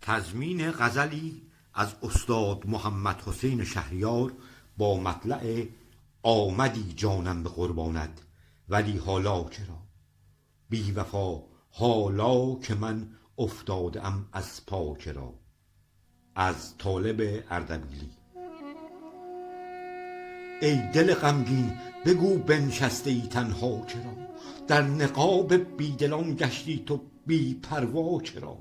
تضمین غزلی از استاد محمد حسین شهریار با مطلع آمدی جانم به قربانت ولی حالا چرا؟ بی وفا حالا که من افتاده ام از پا چرا؟ از طالب اردبیلی. ای دل غمگین بگو بنشسته ای تنها چرا؟ در نقاب بیدلان گشتی تو بی پروا چرا؟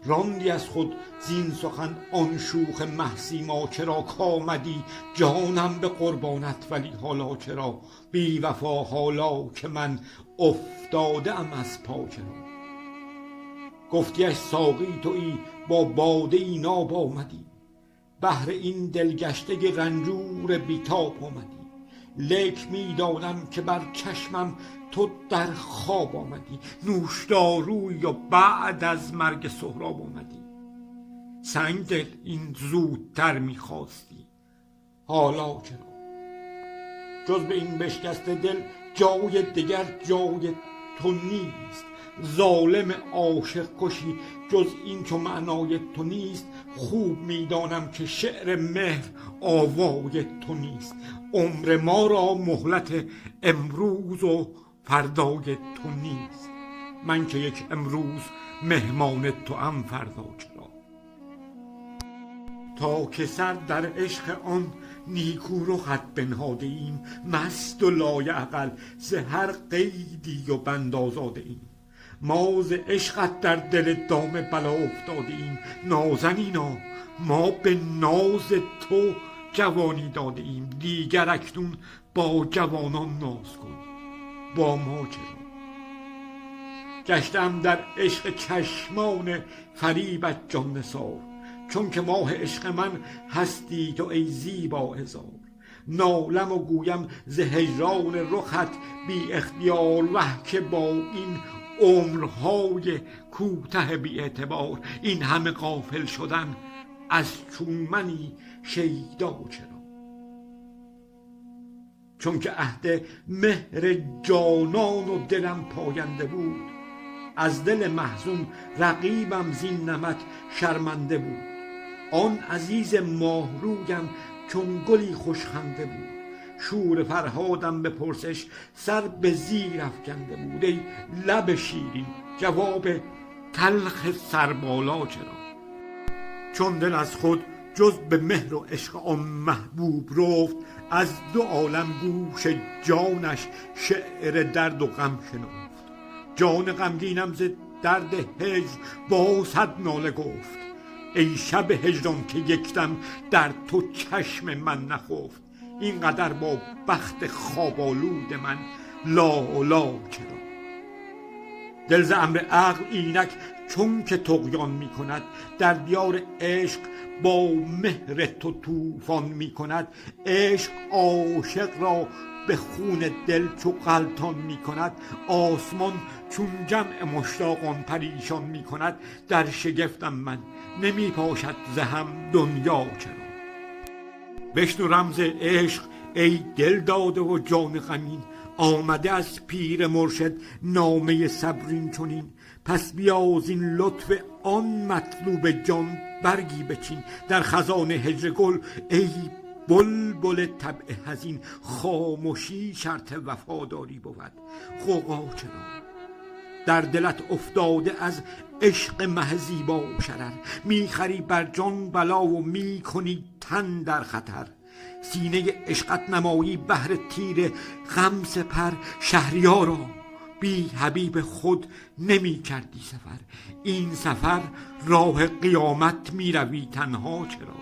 راندی از خود زین سخن آن شوخ محسیما چرا؟ کامدی جانم به قربانت ولی حالا چرا؟ بی وفا حالا که من افتاده ام از پا چرا؟ گفتیش ساقی تویی با باده ای ناب آمدی، بهر این دلگشته رنجور بیتاب آمدی. لیک می دانم که بر چشمم تو در خواب آمدی، نوشداروی و بعد از مرگ سهراب آمدی. سنگ دل این زودتر می خواستی حالا چرا؟ جز به این بشکسته دل جای دگر جای تو نیست، ظالم عاشق کشی جز این چو معنای تو نیست. خوب میدانم که شعر مهر آوای تو نیست، عمر ما را مهلت امروز و فردای تو نیست. من که یک امروز مهمان تو ام فردا چرا؟ تا که سر در عشق آن نیکو رخت بنهاده ایم، مست و لایعقل ز هر قیدی و بند آزاده ایم. ما ز عشقت در دل دام بلا افتاده ایم، نازنینا ما به ناز تو جوانی داده ایم. دیگر اکنون با جوانان ناز کن با ما چرا؟ گشتم در عشق چشمان فریبت جان نثار، چون که ماه عشق من هستی تو ای زیبا هزار. نالم و گویم ز هجران رخت بی اختیار، وه که با این عمرهای کوته بی اعتبار، این همه غافل شدن از چون منی شیدا چرا؟ چون که عهد مهر جانان و دلم پاینده بود، از دل محزون رقیبم زین نمط شرمنده بود. آن عزیز ماهرویم چون گلی خوشخنده بود، شور فرهادم به پرسش سر به زیر افکنده بود. ای لب شیرین جواب تلخ سربالا چرا؟ چون دل از خود جز به مهر و عشق آن محبوب رفت، از دو عالم گوش جانش شعر درد و غم شنفت. جان غمگینم ز درد هجر با صد ناله گفت، ای شب هجران که یکدم در تو چشم من نخفت. اینقدر با بخت خواب آلود من لا چرا؟ دل ز امر عقل اینک چون که طغیان می کند، در دیار عشق با مهر تو طوفان می کند. عشق عاشق را به خون دل چو غلطان می کند، آسمان چون جمع مشتاقان پریشان می کند. در شگفتم من نمی پاشد ز هم دنیا چرا؟ بشنو رمز عشق ای دل داده و جان غمین، آمده از پیر مرشد نامه صبرین چنین. پس بیا زین لطف آن مطلوب جان برگی بچین، در خزان هجر گل ای بلبل طبع حزین. خاموشی شرط وفاداری بود غوغا چرا؟ در دلت افتاده از عشق مه زیبا و شرر، میخری بر جان بلا و میکنی تن در خطر. سینه عشقت نمایی بهر تیر غم سپر، شهریارا بی حبیب خود نمی کردی سفر. این سفر راه قیامت میروی تنها چرا؟